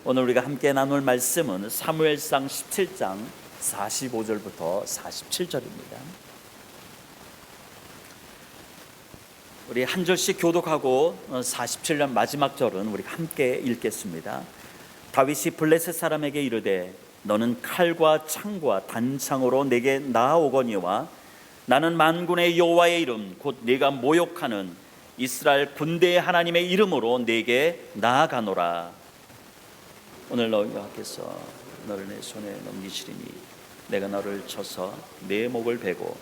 오늘 우리가 함께 나눌 말씀은 사무엘상 17장 45절부터 47절입니다. 우리 한 절씩 교독하고 47년 마지막 절은 우리가 함께 읽겠습니다. 다윗이 블레셋 사람에게 이르되 너는 칼과 창과 단창으로 내게 나아오거니와 나는 만군의 여호와의 이름 곧 네가 모욕하는 이스라엘 군대의 하나님의 이름으로 네게 나아가노라. 오늘 너희와 께서 너를 내 손에 넘기시리니 내가 너를 쳐서 내 목을 베고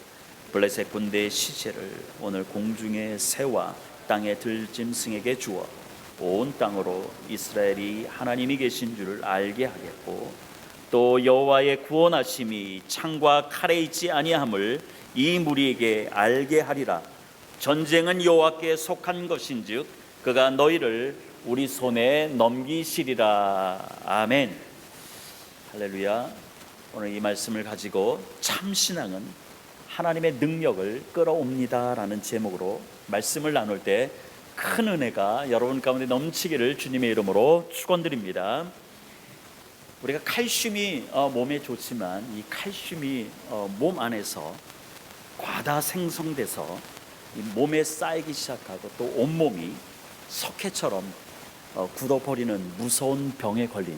블레셋 군대의 시체를 오늘 공중의 새와 땅의 들짐승에게 주어 온 땅으로 이스라엘이 하나님이 계신 줄을 알게 하겠고 또 여호와의 구원하심이 창과 칼에 있지 아니함을 이 무리에게 알게 하리라. 전쟁은 여호와께 속한 것인즉 그가 너희를 우리 손에 넘기시리라. 아멘. 할렐루야. 오늘 이 말씀을 가지고 참신앙은 하나님의 능력을 끌어옵니다 라는 제목으로 말씀을 나눌 때 큰 은혜가 여러분 가운데 넘치기를 주님의 이름으로 축원드립니다. 우리가 칼슘이 몸에 좋지만 이 칼슘이 몸 안에서 과다 생성돼서 몸에 쌓이기 시작하고 또 온몸이 석회처럼 굳어버리는 무서운 병에 걸린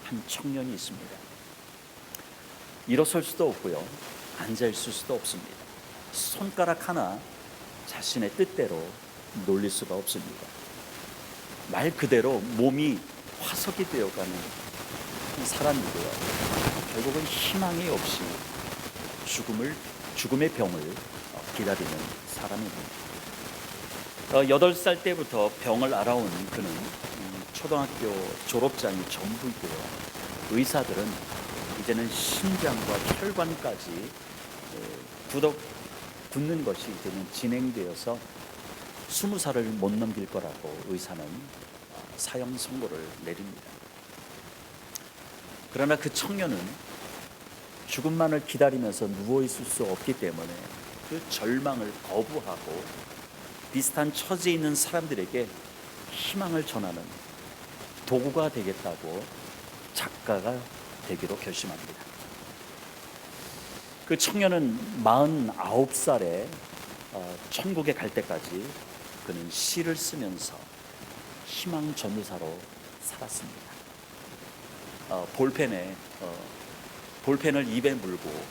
한 청년이 있습니다. 일어설 수도 없고요, 앉아있을 수도 없습니다. 손가락 하나 자신의 뜻대로 놀릴 수가 없습니다. 말 그대로 몸이 화석이 되어가는 사람이고요, 결국은 희망이 없이 죽음의 병을 기다리는 사람입니다. 8살 때부터 병을 알아온 그는 초등학교 졸업장이 전부이고요, 의사들은 이제는 심장과 혈관까지 굳는 것이 이제는 진행되어서 20살을 못 넘길 거라고 의사는 사형 선고를 내립니다. 그러나 그 청년은 죽음만을 기다리면서 누워있을 수 없기 때문에 그 절망을 거부하고 비슷한 처지에 있는 사람들에게 희망을 전하는 도구가 되겠다고 작가가 되기로 결심합니다. 그 청년은 49살에 천국에 갈 때까지 그는 시를 쓰면서 희망 전도사로 살았습니다. 볼펜을 입에 물고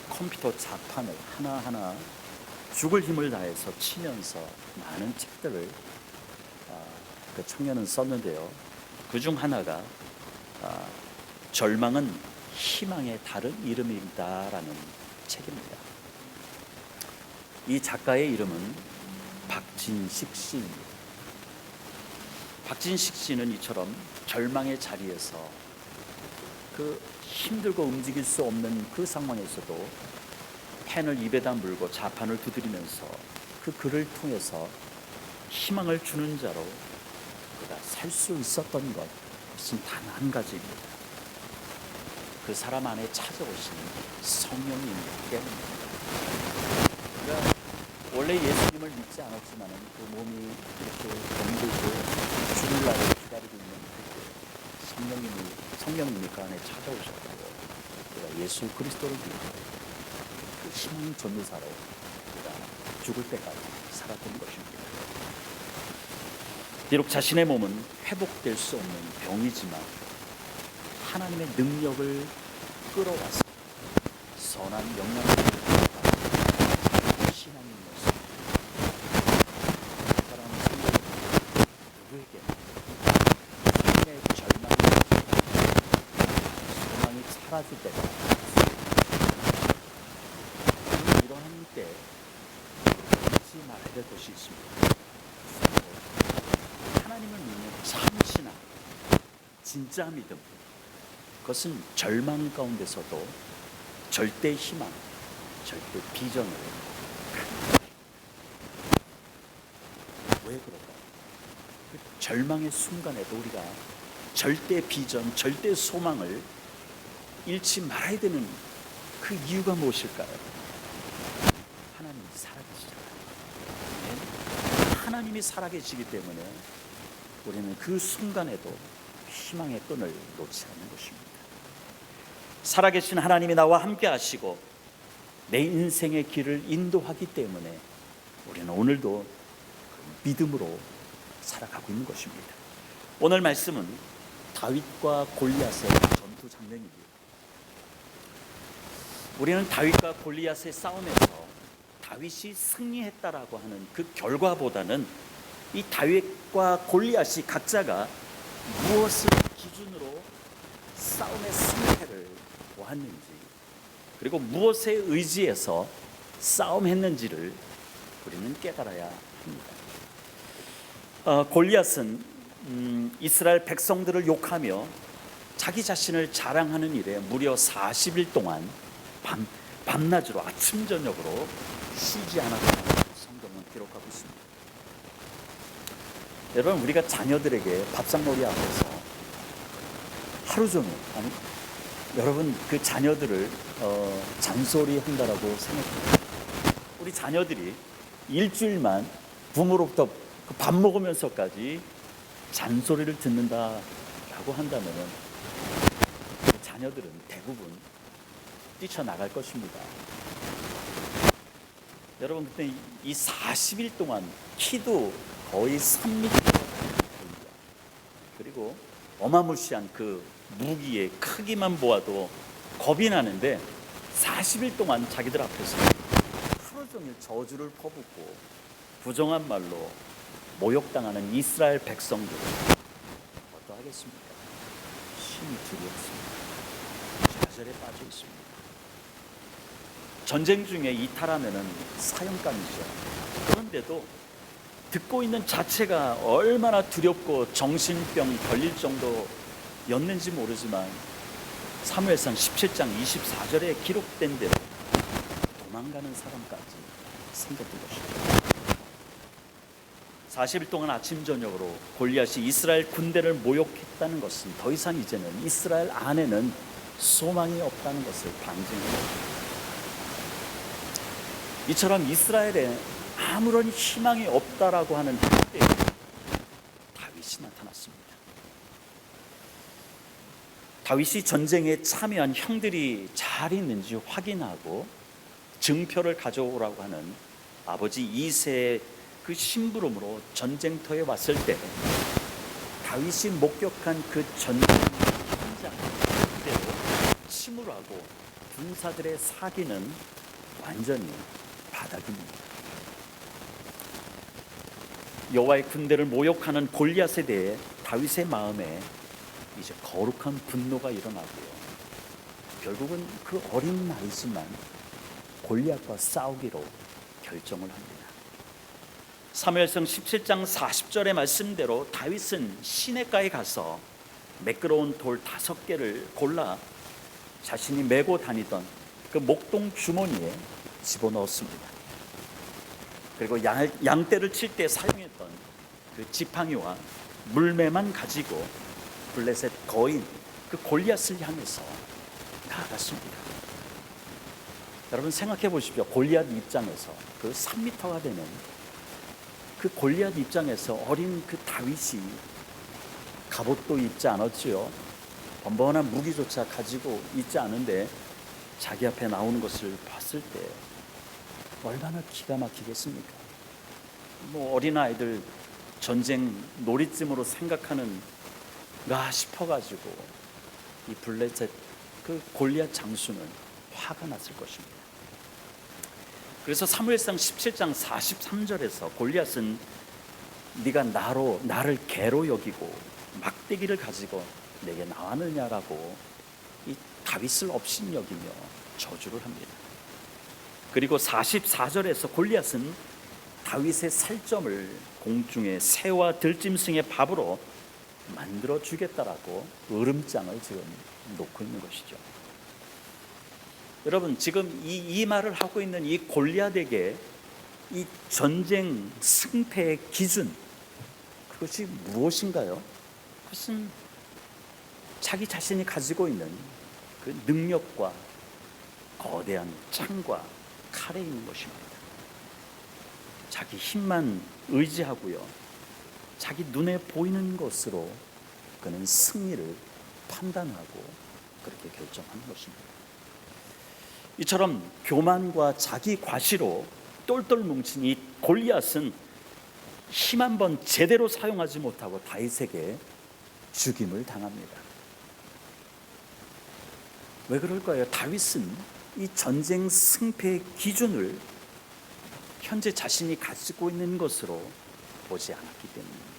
컴퓨터 자판을 하나하나 죽을 힘을 다해서 치면서 많은 책들을 그 청년은 썼는데요, 그중 하나가 절망은 희망의 다른 이름이다라는 책입니다. 이 작가의 이름은 박진식 씨입니다. 박진식 씨는 이처럼 절망의 자리에서 그 힘들고 움직일 수 없는 그 상황에서도 펜을 입에다 물고 자판을 두드리면서 그 글을 통해서 희망을 주는 자로 그가 살 수 있었던 것은 단 한 가지입니다. 그 사람 안에 찾아오시는 성령님이기 때문입니다. 그가 원래 예수님을 믿지 않았지만 그 몸이 이렇게 병들고 죽을 날을 기다리고 있는 그때 성령님이 그 안에 찾아오셨다고 그가 예수 그리스도를 믿고 그 희망 전도사로 그가 죽을 때까지 살았던 것입니다. 비록 자신의 몸은 회복될 수 없는 병이지만 하나님의 능력을 끌어와서 선한 영향을 신앙인 모습, 사랑하는 성도들, 누구에게 삶의 소망이 사라질 때가 이러한 때 잊지 말아야 될 것이 있습니다. 하나님을 믿는 참신한 진짜 믿음, 그것은 절망 가운데서도 절대 희망, 절대 비전을 갖는다. 왜 그럴까요? 그 절망의 순간에도 우리가 절대 비전, 절대 소망을 잃지 말아야 되는 그 이유가 무엇일까요? 하나님이 살아계시잖아요. 하나님이 살아계시기 때문에 우리는 그 순간에도 희망의 끈을 놓지 않는 것입니다. 살아계신 하나님이 나와 함께 하시고 내 인생의 길을 인도하기 때문에 우리는 오늘도 믿음으로 살아가고 있는 것입니다. 오늘 말씀은 다윗과 골리앗의 전투 장면입니다. 우리는 다윗과 골리앗의 싸움에서 다윗이 승리했다라고 하는 그 결과보다는 이 다윗과 골리앗이 각자가 무엇을 기준으로 싸움의 승패를 보았는지, 그리고 무엇에 의지해서 싸움했는지를 우리는 깨달아야 합니다. 골리앗은 이스라엘 백성들을 욕하며 자기 자신을 자랑하는 일에 무려 40일 동안 밤낮으로 아침 저녁으로 쉬지 않았다고 성경은 기록하고 있습니다. 여러분, 우리가 자녀들에게 밥상머리 앞에서 하루 종일, 아니 여러분 그 자녀들을 잔소리 한다라고 생각해요. 우리 자녀들이 일주일만 부모로부터 밥 먹으면서까지 잔소리를 듣는다라고 한다면 자녀들은 대부분 뛰쳐나갈 것입니다. 여러분, 그때 이 40일 동안 키도 거의 3m, 그리고 어마무시한 그 무기의 크기만 보아도 겁이 나는데 40일 동안 자기들 앞에서 하루 종일 저주를 퍼붓고 부정한 말로 모욕당하는 이스라엘 백성들, 어떠하겠습니까? 심히 두렵습니다. 좌절에 빠져 있습니다. 전쟁 중에 이탈하면은 사형감이죠. 그런데도 듣고 있는 자체가 얼마나 두렵고 정신병 걸릴 정도였는지 모르지만 사무엘상 17장 24절에 기록된 대로 도망가는 사람까지 생겼던 것입니다. 40일 동안 아침 저녁으로 골리앗이 이스라엘 군대를 모욕했다는 것은 더 이상 이제는 이스라엘 안에는 소망이 없다는 것을 방증합니다. 이처럼 이스라엘에 아무런 희망이 없다라고 하는 그때 다윗이 나타났습니다. 다윗이 전쟁에 참여한 형들이 잘 있는지 확인하고 증표를 가져오라고 하는 아버지 이새의 그 심부름으로 전쟁터에 왔을 때 다윗이 목격한 그 전쟁 현장 그대로 침울하고 군사들의 사기는 완전히 바닥입니다. 여호와의 군대를 모욕하는 골리앗에 대해 다윗의 마음에 이제 거룩한 분노가 일어나고요. 결국은 그 어린 나이지만 골리앗과 싸우기로 결정을 합니다. 사무엘상 17장 40절의 말씀대로 다윗은 시냇가에 가서 매끄러운 돌 5개를 골라 자신이 메고 다니던 그 목동 주머니에 집어넣었습니다. 그리고 양떼를 칠 때 사용했던 그 지팡이와 물매만 가지고 블레셋 거인 그 골리앗을 향해서 나아갔습니다. 여러분 생각해 보십시오. 골리앗 입장에서 그 3m가 되는 그 골리앗 입장에서 어린 그 다윗이 갑옷도 입지 않았지요. 번번한 무기조차 가지고 있지 않은데 자기 앞에 나오는 것을 봤을 때 얼마나 기가 막히겠습니까? 뭐 어린아이들 전쟁 놀이쯤으로 생각하는가 싶어가지고 이 블레셋 그 골리앗 장수는 화가 났을 것입니다. 그래서 사무엘상 17장 43절에서 골리앗은 네가 나를 개로 여기고 막대기를 가지고 내게 나왔느냐라고 이 다윗을 업신여기며 저주를 합니다. 그리고 44절에서 골리앗은 다윗의 살점을 공중에 새와 들짐승의 밥으로 만들어 주겠다라고 으름장을 지금 놓고 있는 것이죠. 여러분 지금 이 말을 하고 있는 이 골리앗에게 이 전쟁 승패의 기준, 그것이 무엇인가요? 그것은 자기 자신이 가지고 있는 그 능력과 거대한 창과 칼에 있는 것입니다. 자기 힘만 의지하고요, 자기 눈에 보이는 것으로 그는 승리를 판단하고 그렇게 결정하는 것입니다. 이처럼 교만과 자기 과시로 똘똘 뭉친 이 골리앗은 힘 한 번 제대로 사용하지 못하고 다윗에게 죽임을 당합니다. 왜 그럴까요? 다윗은 이 전쟁 승패의 기준을 현재 자신이 가지고 있는 것으로 보지 않았기 때문입니다.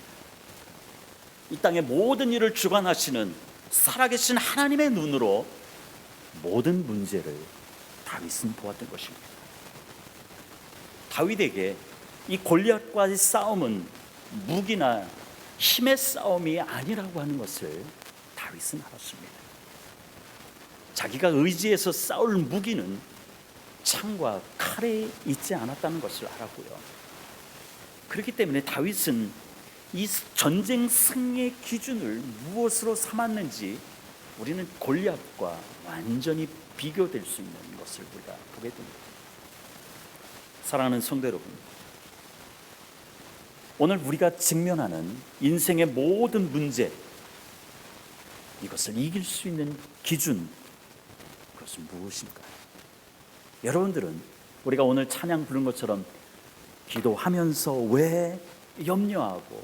이 땅의 모든 일을 주관하시는 살아계신 하나님의 눈으로 모든 문제를 다윗은 보았던 것입니다. 다윗에게 이 골리앗과의 싸움은 무기나 힘의 싸움이 아니라고 하는 것을 다윗은 알았습니다. 자기가 의지해서 싸울 무기는 창과 칼에 있지 않았다는 것을 알았고요. 그렇기 때문에 다윗은 이 전쟁 승리의 기준을 무엇으로 삼았는지 우리는 골리앗과 완전히 비교될 수 있는 것을 우리가 보게 됩니다. 사랑하는 성도 여러분, 오늘 우리가 직면하는 인생의 모든 문제, 이것을 이길 수 있는 기준, 그것은 무엇일까요? 여러분들은 우리가 오늘 찬양 부른 것처럼 기도하면서 왜 염려하고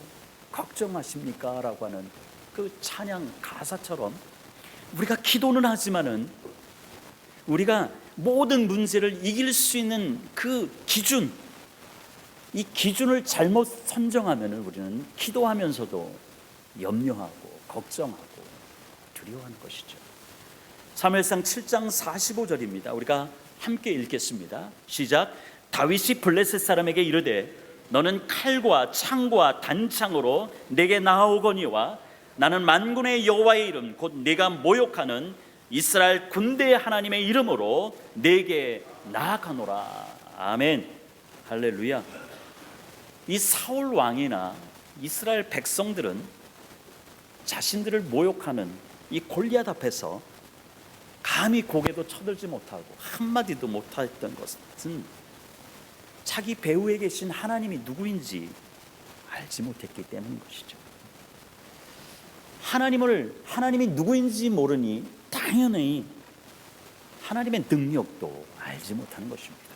걱정하십니까? 라고 하는 그 찬양 가사처럼 우리가 기도는 하지만은 우리가 모든 문제를 이길 수 있는 그 기준, 이 기준을 잘못 선정하면은 우리는 기도하면서도 염려하고 걱정하고 두려워하는 것이죠. 사무엘상 7장 45절입니다. 우리가 함께 읽겠습니다. 시작. 다윗이 블레셋 사람에게 이르되 너는 칼과 창과 단창으로 내게 나아오거니와 나는 만군의 여호와의 이름 곧 네가 모욕하는 이스라엘 군대의 하나님의 이름으로 내게 나아가노라. 아멘. 할렐루야. 이 사울 왕이나 이스라엘 백성들은 자신들을 모욕하는 이 골리앗 앞에서 감히 고개도 쳐들지 못하고 한마디도 못했던 것은 자기 배후에 계신 하나님이 누구인지 알지 못했기 때문인 것이죠. 하나님이 누구인지 모르니 당연히 하나님의 능력도 알지 못하는 것입니다.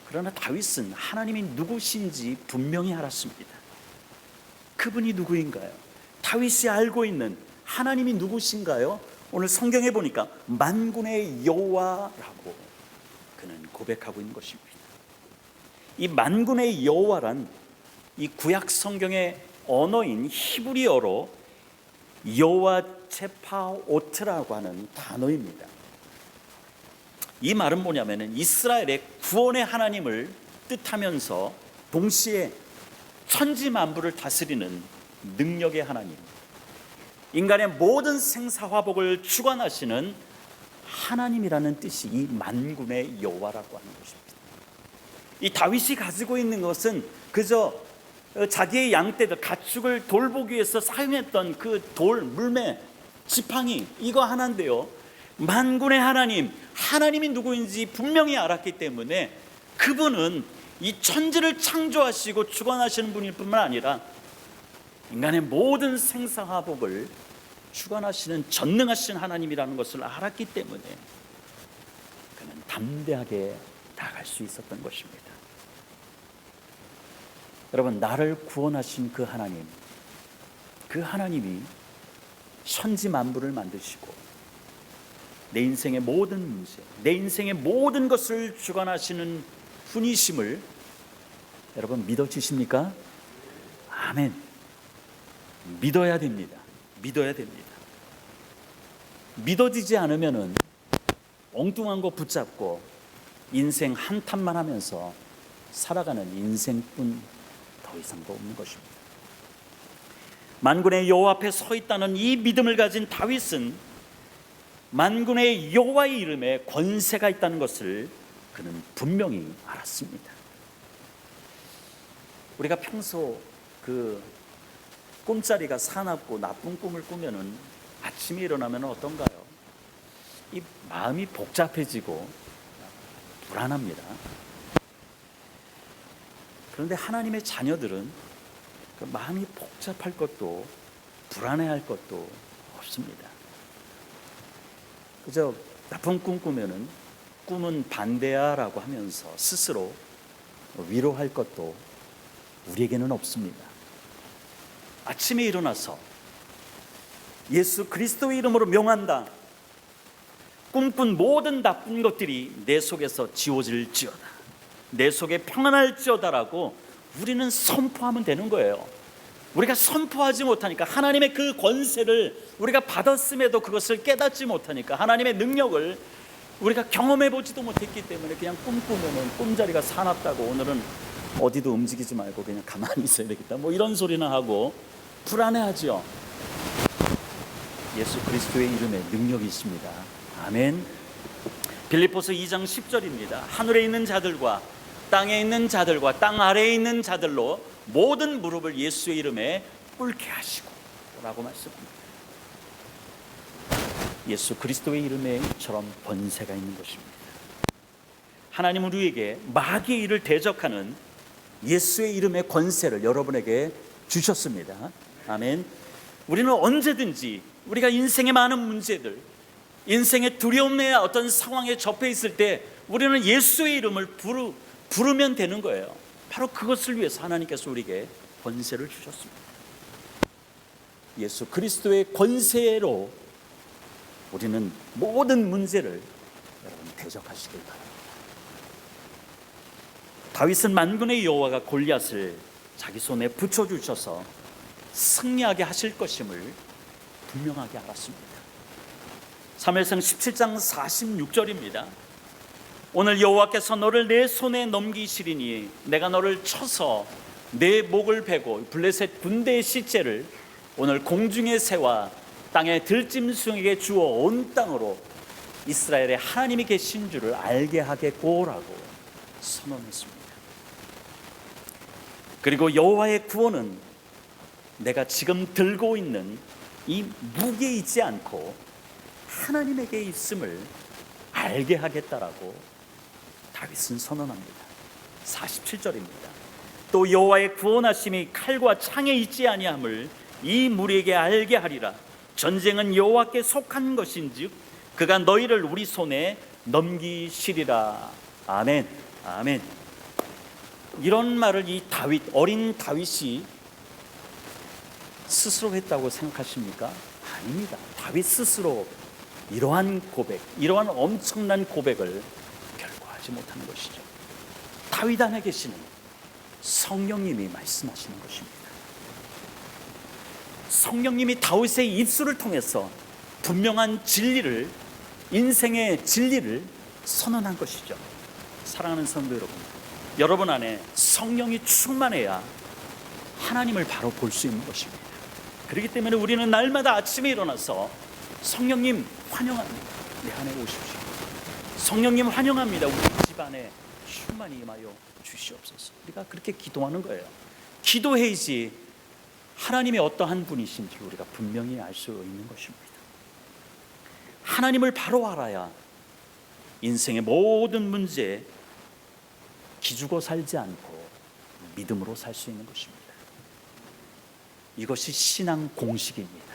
그러나 다윗은 하나님이 누구신지 분명히 알았습니다. 그분이 누구인가요? 다윗이 알고 있는 하나님이 누구신가요? 오늘 성경에 보니까 만군의 여호와라고 그는 고백하고 있는 것입니다. 이 만군의 여호와란 이 구약 성경의 언어인 히브리어로 여호와 체파오트라고 하는 단어입니다. 이 말은 뭐냐면은 이스라엘의 구원의 하나님을 뜻하면서 동시에 천지 만부를 다스리는 능력의 하나님, 인간의 모든 생사화복을 주관하시는 하나님이라는 뜻이 이 만군의 여호와라고 하는 것입니다. 이 다윗이 가지고 있는 것은 그저 자기의 양떼들 가축을 돌보기 위해서 사용했던 그 돌, 물매, 지팡이 이거 하나인데요, 만군의 하나님, 하나님이 누구인지 분명히 알았기 때문에 그분은 이 천지를 창조하시고 주관하시는 분일 뿐만 아니라 인간의 모든 생사화복을 주관하시는 전능하신 하나님이라는 것을 알았기 때문에 그는 담대하게 나아갈 수 있었던 것입니다. 여러분, 나를 구원하신 그 하나님, 그 하나님이 천지 만부를 만드시고 내 인생의 모든 문제, 내 인생의 모든 것을 주관하시는 분이심을 여러분 믿어지십니까? 아멘. 믿어야 됩니다. 믿어야 됩니다. 믿어지지 않으면은 엉뚱한 거 붙잡고 인생 한탄만 하면서 살아가는 인생뿐 더 이상도 없는 것입니다. 만군의 여호와 앞에 서 있다는 이 믿음을 가진 다윗은 만군의 여호와의 이름에 권세가 있다는 것을 그는 분명히 알았습니다. 우리가 평소 그 꿈자리가 사납고 나쁜 꿈을 꾸면은 아침에 일어나면 어떤가요? 이 마음이 복잡해지고 불안합니다. 그런데 하나님의 자녀들은 그 마음이 복잡할 것도 불안해할 것도 없습니다. 그저 나쁜 꿈 꾸면은 꿈은 반대야라고 하면서 스스로 위로할 것도 우리에게는 없습니다. 아침에 일어나서 예수 그리스도의 이름으로 명한다. 꿈꾼 모든 나쁜 것들이 내 속에서 지워질지어다. 내 속에 평안할지어다라고 우리는 선포하면 되는 거예요. 우리가 선포하지 못하니까, 하나님의 그 권세를 우리가 받았음에도 그것을 깨닫지 못하니까, 하나님의 능력을 우리가 경험해 보지도 못했기 때문에 그냥 꿈꾸면은 꿈자리가 사납다고 오늘은 어디도 움직이지 말고 그냥 가만히 있어야 되겠다, 뭐 이런 소리나 하고 불안해하죠. 예수 그리스도의 이름에 능력이 있습니다. 아멘. 빌립보서 2장 10절입니다. 하늘에 있는 자들과 땅에 있는 자들과 땅 아래에 있는 자들로 모든 무릎을 예수의 이름에 꿇게 하시고 라고 말씀합니다. 예수 그리스도의 이름에 이처럼 권세가 있는 것입니다. 하나님은 우리에게 마귀의 일을 대적하는 예수의 이름의 권세를 여러분에게 주셨습니다. 아멘. 우리는 언제든지 우리가 인생의 많은 문제들, 인생의 두려움의 어떤 상황에 접해 있을 때 우리는 예수의 이름을 부르면 되는 거예요. 바로 그것을 위해서 하나님께서 우리에게 권세를 주셨습니다. 예수 그리스도의 권세로 우리는 모든 문제를 여러분 대적하시길 바랍니다. 다윗은 만군의 여호와가 골리앗을 자기 손에 붙여주셔서 승리하게 하실 것임을 분명하게 알았습니다. 사무엘상 17장 46절입니다. 오늘 여호와께서 너를 내 손에 넘기시리니 내가 너를 쳐서 내 목을 베고 블레셋 군대의 시체를 오늘 공중의 새와 땅의 들짐승에게 주어 온 땅으로 이스라엘의 하나님이 계신 줄을 알게 하겠고라고 선언했습니다. 그리고 여호와의 구원은 내가 지금 들고 있는 이 무게에 있지 않고 하나님에게 있음을 알게 하겠다라고 다윗은 선언합니다. 47절입니다. 또 여호와의 구원하심이 칼과 창에 있지 아니함을 이 무리에게 알게 하리라. 전쟁은 여호와께 속한 것인즉 그가 너희를 우리 손에 넘기시리라. 아멘. 아멘. 이런 말을 이 다윗, 어린 다윗이 스스로 했다고 생각하십니까? 아닙니다. 다윗 스스로 이러한 고백, 이러한 엄청난 고백을 결코 하지 못하는 것이죠. 다윗 안에 계시는 성령님이 말씀하시는 것입니다. 성령님이 다윗의 입술을 통해서 분명한 진리를, 인생의 진리를 선언한 것이죠. 사랑하는 성도 여러분, 여러분 안에 성령이 충만해야 하나님을 바로 볼 수 있는 것입니다. 그렇기 때문에 우리는 날마다 아침에 일어나서 성령님 환영합니다. 내 안에 오십시오. 성령님 환영합니다. 우리 집안에 충만히 임하여 주시옵소서. 우리가 그렇게 기도하는 거예요. 기도해야지 하나님이 어떠한 분이신지 우리가 분명히 알 수 있는 것입니다. 하나님을 바로 알아야 인생의 모든 문제에 기죽어 살지 않고 믿음으로 살 수 있는 것입니다. 이것이 신앙 공식입니다.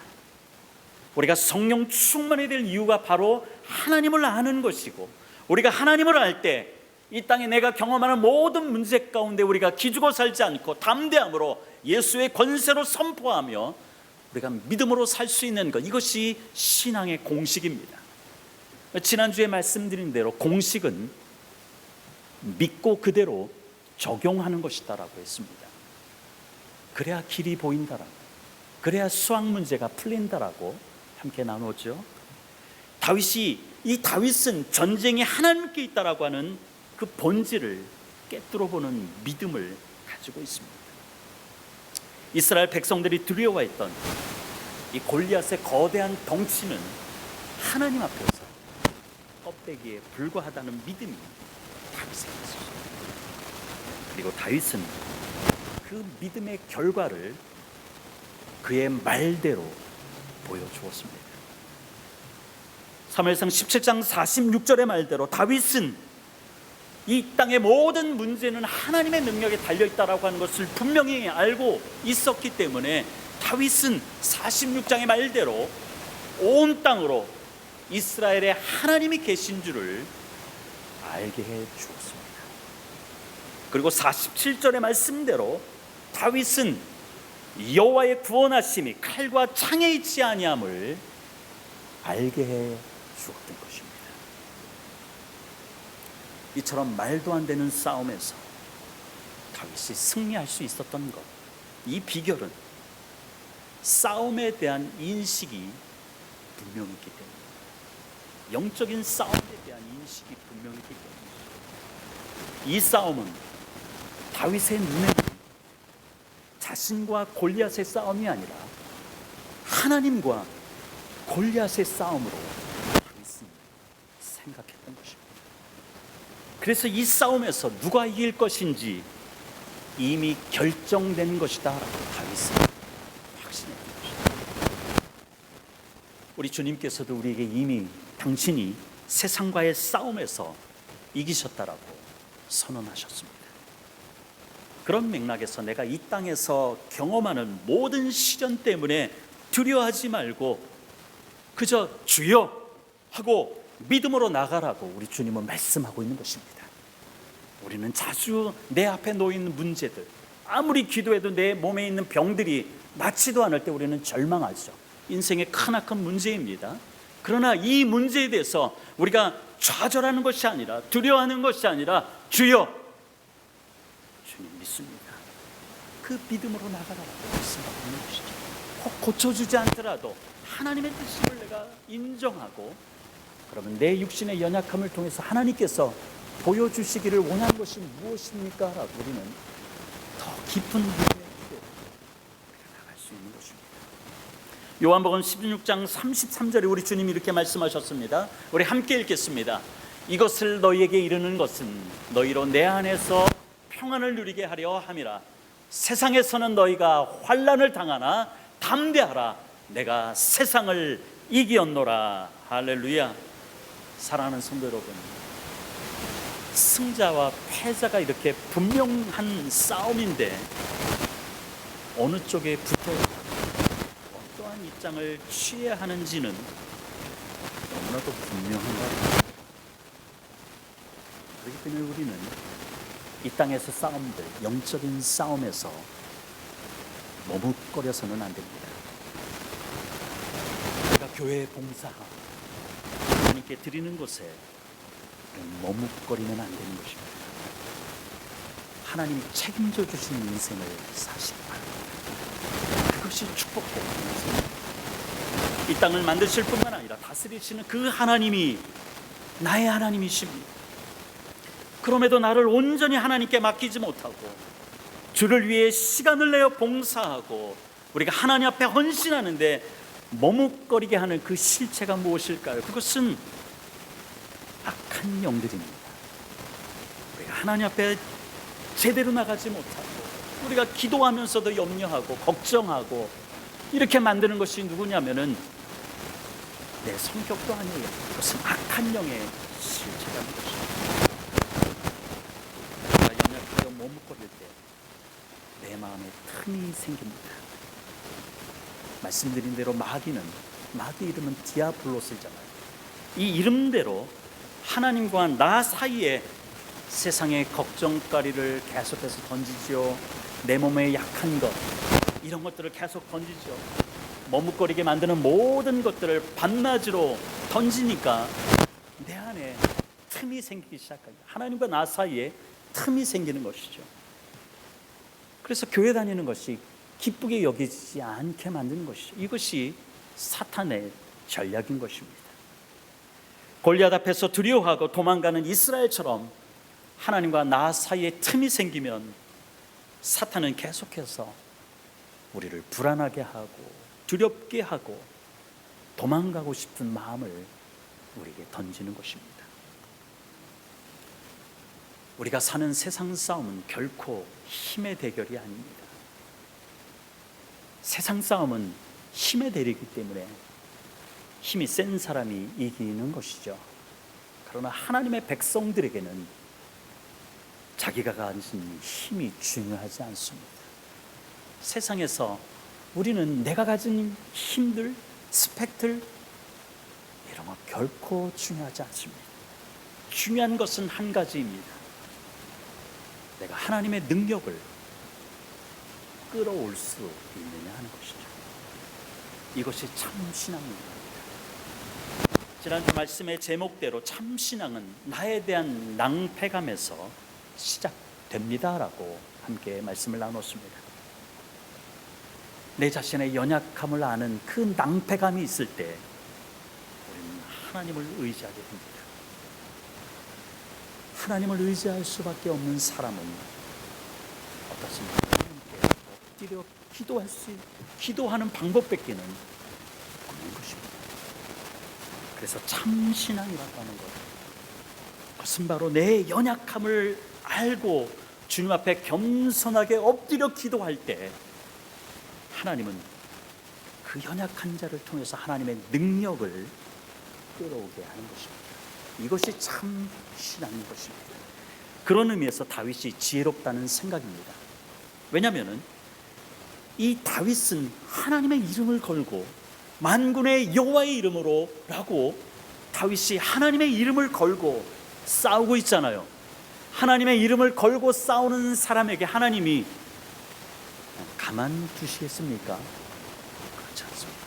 우리가 성령 충만이 될 이유가 바로 하나님을 아는 것이고, 우리가 하나님을 알 때 이 땅에 내가 경험하는 모든 문제 가운데 우리가 기죽어 살지 않고 담대함으로 예수의 권세로 선포하며 우리가 믿음으로 살 수 있는 것, 이것이 신앙의 공식입니다. 지난주에 말씀드린 대로 공식은 믿고 그대로 적용하는 것이다라고 했습니다. 그래야 길이 보인다라고, 그래야 수학 문제가 풀린다라고 함께 나누었죠. 이 다윗은 전쟁이 하나님께 있다라고 하는 그 본질을 깨뜨려 보는 믿음을 가지고 있습니다. 이스라엘 백성들이 두려워했던 이 골리앗의 거대한 덩치는 하나님 앞에서 껍데기에 불과하다는 믿음이 다윗에게 있었습니다. 그리고 다윗은 그 믿음의 결과를 그의 말대로 보여주었습니다. 사무엘상 17장 46절의 말대로 다윗은 이 땅의 모든 문제는 하나님의 능력에 달려있다라고 하는 것을 분명히 알고 있었기 때문에 다윗은 46장의 말대로 온 땅으로 이스라엘에 하나님이 계신 줄을 알게 해 주었습니다. 그리고 47절의 말씀대로 다윗은 여호와의 구원하심이 칼과 창에 있지 아니함을 알게 해 주었던 것입니다. 이처럼 말도 안 되는 싸움에서 다윗이 승리할 수 있었던 것, 이 비결은 싸움에 대한 인식이 분명히 있기 때문입니다. 영적인 싸움에 대한 인식이 분명히 있기 때문입니다. 이 싸움은 다윗의 눈에는 자신과 골리앗의 싸움이 아니라 하나님과 골리앗의 싸움으로 다윗은 생각했던 것입니다. 그래서 이 싸움에서 누가 이길 것인지 이미 결정된 것이다 라고 다윗은 확신했던 것입니다. 우리 주님께서도 우리에게 이미 당신이 세상과의 싸움에서 이기셨다라고 선언하셨습니다. 그런 맥락에서 내가 이 땅에서 경험하는 모든 시련 때문에 두려워하지 말고 그저 주여 하고 믿음으로 나가라고 우리 주님은 말씀하고 있는 것입니다. 우리는 자주 내 앞에 놓인 문제들, 아무리 기도해도 내 몸에 있는 병들이 낫지도 않을 때 우리는 절망하죠. 인생의 크나큰 문제입니다. 그러나 이 문제에 대해서 우리가 좌절하는 것이 아니라, 두려워하는 것이 아니라 주여, 주님 믿습니다, 그 믿음으로 나가라고 말씀하고 있는 것이죠. 혹 고쳐주지 않더라도 하나님의 뜻임을 내가 인정하고, 그러면 내 육신의 연약함을 통해서 하나님께서 보여주시기를 원하는 것이 무엇입니까? 라고 우리는 더 깊은 믿음의 기도로 나갈 수 있는 것입니다. 요한복음 16장 33절에 우리 주님이 이렇게 말씀하셨습니다. 우리 함께 읽겠습니다. 이것을 너희에게 이르는 것은 너희로 내 안에서 평안을 누리게 하려 함이라. 세상에서는 너희가 환난을 당하나 담대하라. 내가 세상을 이기었노라. 할렐루야. 사랑하는 성도 여러분, 승자와 패자가 이렇게 분명한 싸움인데 어느 쪽에 붙어야 하고 어떠한 입장을 취해야 하는지는 너무나도 분명한 것입니다. 그렇기 때문에 우리는 이 땅에서 싸움들, 영적인 싸움에서 머뭇거려서는 안 됩니다. 우리가 교회에 봉사하고 하나님께 드리는 것에 머뭇거리면 안 되는 것입니다. 하나님이 책임져 주신 인생을 사시기 바랍니다. 그것이 축복된 인생입니다. 이 땅을 만드실 뿐만 아니라 다스리시는 그 하나님이 나의 하나님이십니다. 그럼에도 나를 온전히 하나님께 맡기지 못하고 주를 위해 시간을 내어 봉사하고 우리가 하나님 앞에 헌신하는데 머뭇거리게 하는 그 실체가 무엇일까요? 그것은 악한 영들입니다. 우리가 하나님 앞에 제대로 나가지 못하고 우리가 기도하면서도 염려하고 걱정하고 이렇게 만드는 것이 누구냐면은 내 성격도 아니에요. 그것은 악한 영의 실체라는 것입니다. 내가 연약하여 머뭇거릴 때 내 마음에 틈이 생깁니다. 말씀드린 대로 마귀 이름은 디아블로스잖아요. 이 이름대로 하나님과 나 사이에 세상의 걱정거리를 계속해서 던지죠. 내 몸에 약한 것, 이런 것들을 계속 던지죠. 머뭇거리게 만드는 모든 것들을 밤낮으로 던지니까 내 안에 틈이 생기기 시작합니다. 하나님과 나 사이에 틈이 생기는 것이죠. 그래서 교회 다니는 것이 기쁘게 여기지 않게 만드는 것이죠. 이것이 사탄의 전략인 것입니다. 골리앗 앞에서 두려워하고 도망가는 이스라엘처럼 하나님과 나 사이에 틈이 생기면 사탄은 계속해서 우리를 불안하게 하고 두렵게 하고 도망가고 싶은 마음을 우리에게 던지는 것입니다. 우리가 사는 세상 싸움은 결코 힘의 대결이 아닙니다. 세상 싸움은 힘의 대결이기 때문에 힘이 센 사람이 이기는 것이죠. 그러나 하나님의 백성들에게는 자기가 가진 힘이 중요하지 않습니다. 세상에서 우리는 내가 가진 힘들, 스펙들 이런 거 결코 중요하지 않습니다. 중요한 것은 한 가지입니다. 내가 하나님의 능력을 끌어올 수 있느냐 하는 것이죠. 이것이 참 신앙입니다. 지난주 말씀의 제목대로 참 신앙은 나에 대한 낭패감에서 시작됩니다라고 함께 말씀을 나눴습니다. 내 자신의 연약함을 아는 그 낭패감이 있을 때 우리는 하나님을 의지하게 됩니다. 하나님을 의지할 수밖에 없는 사람은 어떻습니까? 하나님께 엎드려 기도하는 방법밖에는 없는 것입니다. 그래서 참 신앙이라고 하는 것, 그것은 바로 내 연약함을 알고 주님 앞에 겸손하게 엎드려 기도할 때 하나님은 그 연약한 자를 통해서 하나님의 능력을 끌어오게 하는 것입니다. 이것이 참 신앙인 것입니다. 그런 의미에서 다윗이 지혜롭다는 생각입니다. 왜냐하면 이 다윗은 하나님의 이름을 걸고 만군의 여호와의 이름으로 라고 다윗이 하나님의 이름을 걸고 싸우고 있잖아요. 하나님의 이름을 걸고 싸우는 사람에게 하나님이 가만두시겠습니까? 그렇지 않습니다.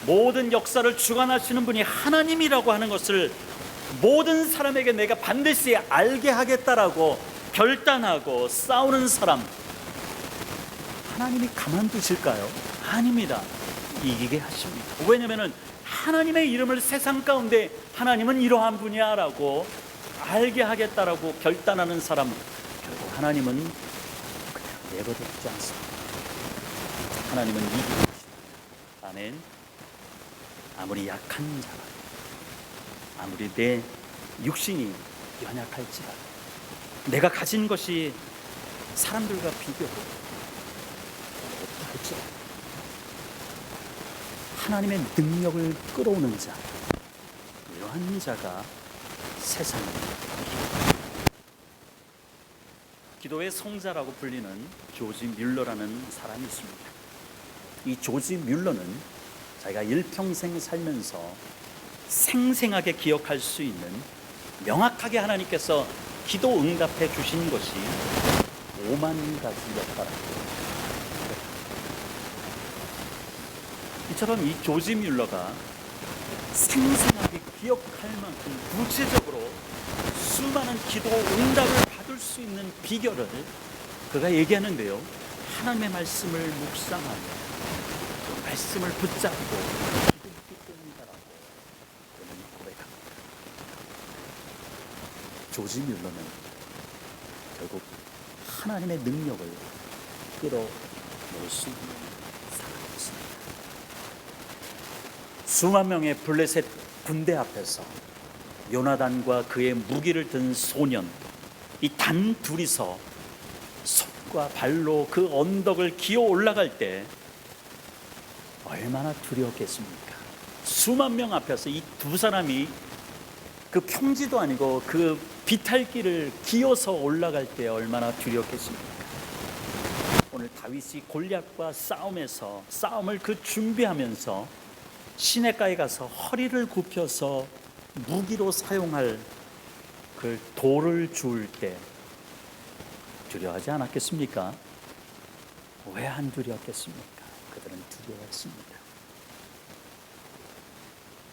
모든 역사를 주관하시는 분이 하나님이라고 하는 것을 모든 사람에게 내가 반드시 알게 하겠다라고 결단하고 싸우는 사람, 하나님이 가만두실까요? 아닙니다. 이기게 하십니다. 왜냐하면 하나님의 이름을 세상 가운데 하나님은 이러한 분이야 라고 알게 하겠다라고 결단하는 사람, 결국 하나님은 그냥 내버려두지 않습니다. 하나님은 이기게 하십니다. 아멘. 아무리 약한 자라, 아무리 내 육신이 연약할지라도, 내가 가진 것이 사람들과 비교하고 없다 할지라도 하나님의 능력을 끌어오는 자, 이러한 자가 세상을 이깁니다. 기도의 성자라고 불리는 조지 뮬러라는 사람이 있습니다. 이 조지 뮬러는 자기가 일평생 살면서 생생하게 기억할 수 있는, 명확하게 하나님께서 기도 응답해 주신 것이 5만 가지였다라고. 이처럼 이 조지 뮬러가 생생하게 기억할 만큼 구체적으로 수많은 기도 응답을 받을 수 있는 비결을 그가 얘기하는데요, 하나님의 말씀을 묵상하며 그 말씀을 붙잡고 기도했기 때문이다라고 그는 고백합니다. 조지 뮬러는 결국 하나님의 능력을 끌어낼 수 있는 사람이었습니다. 수만 명의 블레셋 군대 앞에서 요나단과 그의 무기를 든 소년, 이 단 둘이서 손과 발로 그 언덕을 기어 올라갈 때 얼마나 두려웠겠습니까? 수만 명 앞에서 이 두 사람이 그 평지도 아니고 그 비탈길을 기어서 올라갈 때 얼마나 두려웠겠습니까? 오늘 다윗이 골리앗과 싸움을 그 준비하면서 시냇가에 가서 허리를 굽혀서 무기로 사용할 그 돌을 주울 때 두려워하지 않았겠습니까? 왜 안 두려웠겠습니까? 그들은 두려워했습니다.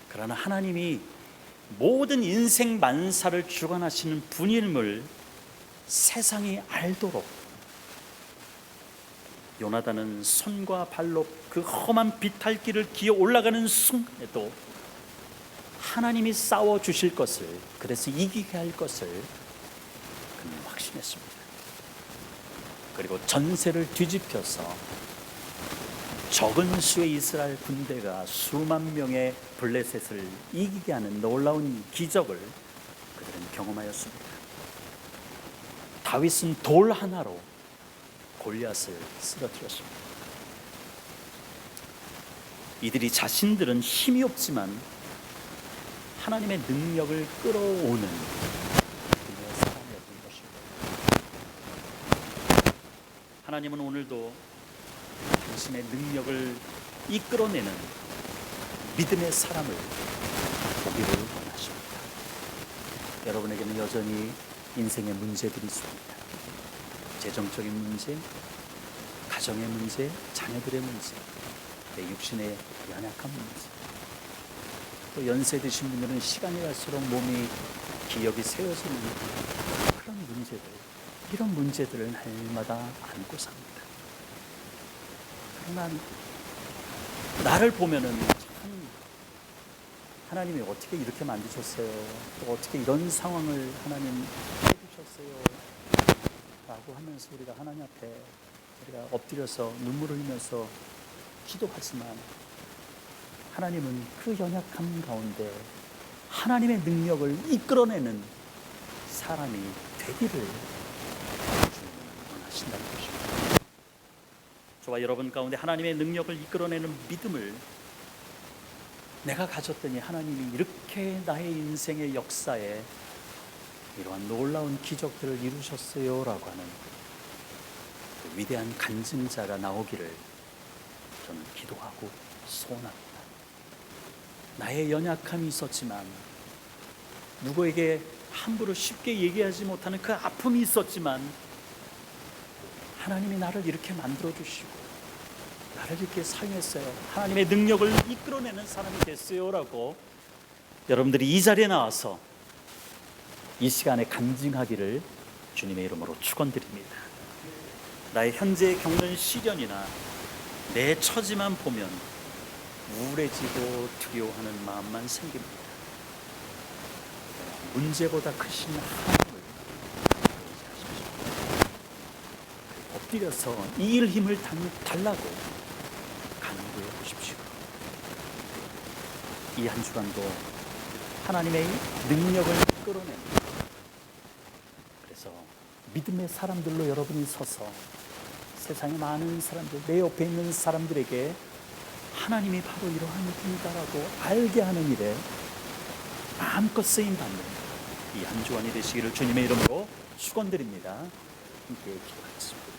그러나 하나님이 모든 인생 만사를 주관하시는 분임을 세상이 알도록 요나단은 손과 발로 그 험한 비탈길을 기어 올라가는 순간에도 하나님이 싸워주실 것을, 그래서 이기게 할 것을 그는 확신했습니다. 그리고 전세를 뒤집혀서 적은 수의 이스라엘 군대가 수만 명의 블레셋을 이기게 하는 놀라운 기적을 그들은 경험하였습니다. 다윗은 돌 하나로 골리앗을 쓰러뜨렸습니다. 이들이 자신들은 힘이 없지만 하나님의 능력을 끌어오는 사람이었던 것입니다. 하나님은 오늘도 당신의 능력을 이끌어내는 믿음의 사람을 보기를 원하십니다. 여러분에게는 여전히 인생의 문제들이 있습니다. 재정적인 문제, 가정의 문제, 자녀들의 문제, 내 육신의 연약한 문제, 또 연세 드신 분들은 시간이 갈수록 몸이 기력이 세워지는 그런 문제들, 이런 문제들을 날마다 안고 삽니다. 그러나 나를 보면은 참 하나님이 어떻게 이렇게 만드셨어요? 또 어떻게 이런 상황을 하나님 해주셨어요? 라고 하면서 우리가 하나님 앞에 우리가 엎드려서 눈물을 흘리면서 기도하지만, 하나님은 그 연약함 가운데 하나님의 능력을 이끌어내는 사람이 되기를 원하신다는 것입니다. 저와 여러분 가운데 하나님의 능력을 이끌어내는 믿음을 내가 가졌더니 하나님이 이렇게 나의 인생의 역사에 이러한 놀라운 기적들을 이루셨어요 라고 하는 그 위대한 간증자가 나오기를 저는 기도하고 소원합니다. 나의 연약함이 있었지만, 누구에게 함부로 쉽게 얘기하지 못하는 그 아픔이 있었지만, 하나님이 나를 이렇게 만들어주시고 나를 이렇게 사용했어요. 하나님의 능력을 이끌어내는 사람이 됐어요 라고 여러분들이 이 자리에 나와서 이 시간에 간증하기를 주님의 이름으로 축원드립니다. 나의 현재 겪는 시련이나 내 처지만 보면 우울해지고 두려워하는 마음만 생깁니다. 문제보다 크신 하나님을 의지하십시오. 엎드려서 이 일 힘을 달라고 간구해 보십시오. 이 한 주간도 하나님의 능력을 끌어냅니다. 그래서 믿음의 사람들로 여러분이 서서 세상의 많은 사람들, 내 옆에 있는 사람들에게 하나님이 바로 이러한 분이다라고 알게 하는 일에 마음껏 쓰임받는 이 한 주간이 되시기를 주님의 이름으로 축원드립니다. 함께 기도하겠습니다.